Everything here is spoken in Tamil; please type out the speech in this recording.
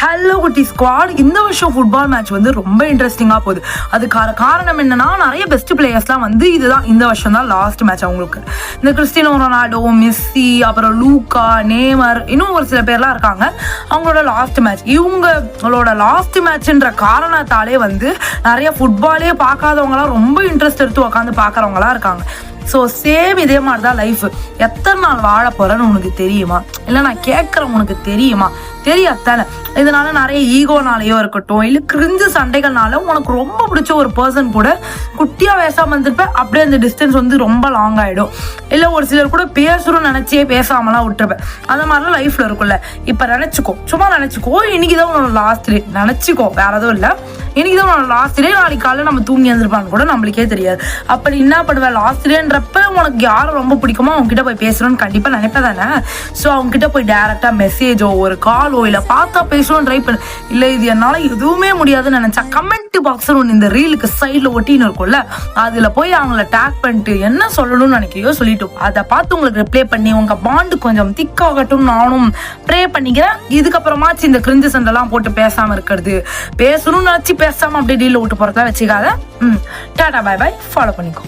ஹலோ குட்டி ஸ்குவாட். இந்த வருஷம் ஃபுட்பால் மேட்ச் வந்து ரொம்ப இன்ட்ரெஸ்டிங்காக போகுது. அதுக்கான காரணம் என்னன்னா, நிறைய பெஸ்ட் பிளேயர்ஸ்லாம் வந்து இதுதான் இந்த வருஷம் தான் லாஸ்ட் மேட்ச் அவங்களுக்கு. இந்த கிறிஸ்டியானோ ரொனால்டோ, மெஸ்ஸி, அப்புறம் லூக்கா, நேமர், இன்னும் ஒரு சில பேர்லாம் இருக்காங்க. அவங்களோட லாஸ்ட் மேட்ச், இவங்களோட லாஸ்ட் மேட்ச்ன்ற காரணத்தாலே வந்து நிறைய ஃபுட்பாலே பார்க்காதவங்களாம் ரொம்ப இன்ட்ரெஸ்ட் எடுத்து உட்காந்து பார்க்குறவங்களாம் இருக்காங்க. ஸோ சேம் இதே மாதிரி தான் லைஃப். எத்தனை நாள் வாழ போகிறேன்னு உனக்கு தெரியுமா? இல்லை நான் கேட்குறேன் உனக்கு தெரியுமா? தெரியாதானே. இதனால நிறைய ஈகோனாலேயோ இருக்கட்டும், இல்லை கிரிஞ்சு சண்டைகள்னால உனக்கு ரொம்ப பிடிச்ச ஒரு பர்சன் கூட குட்டியாக பேசாமல் இருந்திருப்பேன். அப்படியே அந்த டிஸ்டன்ஸ் வந்து ரொம்ப லாங் ஆகிடும். இல்லை ஒரு சிலர் கூட பேசணும்னு நினச்சே பேசாமலாம் விட்டுருப்பேன். அந்த மாதிரிலாம் லைஃப்பில் இருக்கும்ல. இப்போ நினச்சிக்கோ, சும்மா நினச்சிக்கோ, இன்னைக்கு தான் உன்னோட லாஸ்ட் டே. நினச்சிக்கோ, வேற எதுவும் இல்லை. இன்னைக்கு தான் உன்னோட லாஸ்ட் டே. நாளைக்கு காலையில் நம்ம தூங்கி எழுந்திருப்பான்னு கூட நம்மளுக்கே தெரியாது. அப்படி என்ன பண்ணுவேன்? லாஸ்ட் டேன்றப்ப உனக்கு யாரும் ரொம்ப பிடிக்குமோ அவங்க கிட்ட போய் பேசணும்னு கண்டிப்பாக நினைப்பேன் தானே. ஸோ அவங்க கிட்ட போய் டேரெக்டாக மெசேஜோ ஒரு காலோ இல்லை பார்த்தா பேசணும்னு ட்ரை பண்ணு. இல்லை இது என்னால் எதுவுமே முடியாதுன்னு நினச்சா கமெண்ட் பாக்ஸ் ஒன்று இந்த ரீலுக்கு சைடில் ஒட்டின்னு இருக்கும்ல, அதில் போய் அவங்கள டேக் பண்ணிட்டு என்ன சொல்லணும்னு நினைக்கிறியோ சொல்லிட்டு அதை பார்த்து உங்களுக்கு ரிப்ளை பண்ணி உங்கள் பாண்டு கொஞ்சம் திக்காகட்டும் நானும் ப்ரே பண்ணிக்கிறேன். இதுக்கப்புறமாச்சு இந்த கிரிஞ்சு சண்டெல்லாம் போட்டு பேசாமல் இருக்கிறது, பேசணும்னு நினச்சி பேசாமல் அப்படியே டீலில் விட்டு போகிறதா வச்சுக்காத. டாடா, பை பை, ஃபாலோ பண்ணிக்கோ.